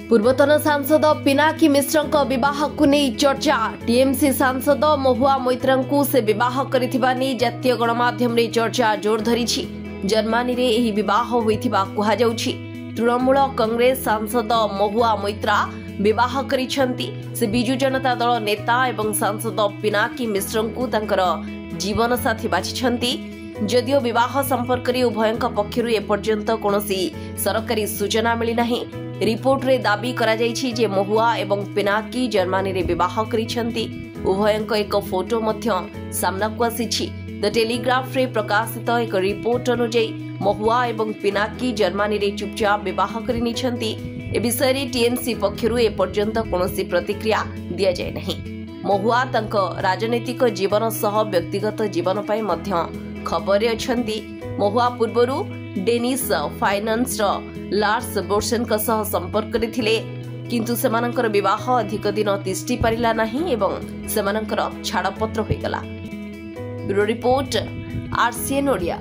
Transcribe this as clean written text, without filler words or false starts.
पूर्वतन सांसद पिनाकी मिश्र विवाह को नहीं चर्चा। टीएमसी सांसद महुआ मैत्र से विवाह करथिबा नै जातीय गणमाध्यम रे चर्चा जोर धरी। जर्मनी रे एही विवाह होइथिबा कुहा जाउछि। तृणमूल कांग्रेस सांसद महुआ मैत्रा विवाह करिसंती। से बिजु जनता दल नेता एवं सांसद पिनाकी मिश्र को तांकर जीवन साथी बाछिछंती। जदियो विवाह संपर्क रे उभयंक पक्षरु एपर्यंत कोनोसी सरकारी सूचना मिली नाही। रिपोर्ट रे दाबी करा जायछि जे महुआ एवं पिनाकी जर्मनी रे विवाह करिसंती। उभयंक एक फोटो मध्य सामना को आसीछि। द टेलीग्राफ रे प्रकाशित एक रिपोर्ट अनुसार महुआ एवं पिनाकी जर्मनी रे चुपचाप विवाह करिनिछंती। ए विषय रे टीएमसी पक्षरु एपर्यंत कोनोसी प्रतिक्रिया दिया जाय नाही। महुआ तंक राजनीतिक जीवन सह व्यक्तिगत जीवन पय मध्य खबर अछंती। महुआ पूर्वरु डेनिश फाइनान्स लार्स बोर्सन संपर्क थिले, किंतु सेमानंकर विवाह अधिक दिन तिष्टि पारिला नाही एवं सेमानंकर छाड़पत्र होइगला। Bureau report, RCN Odia.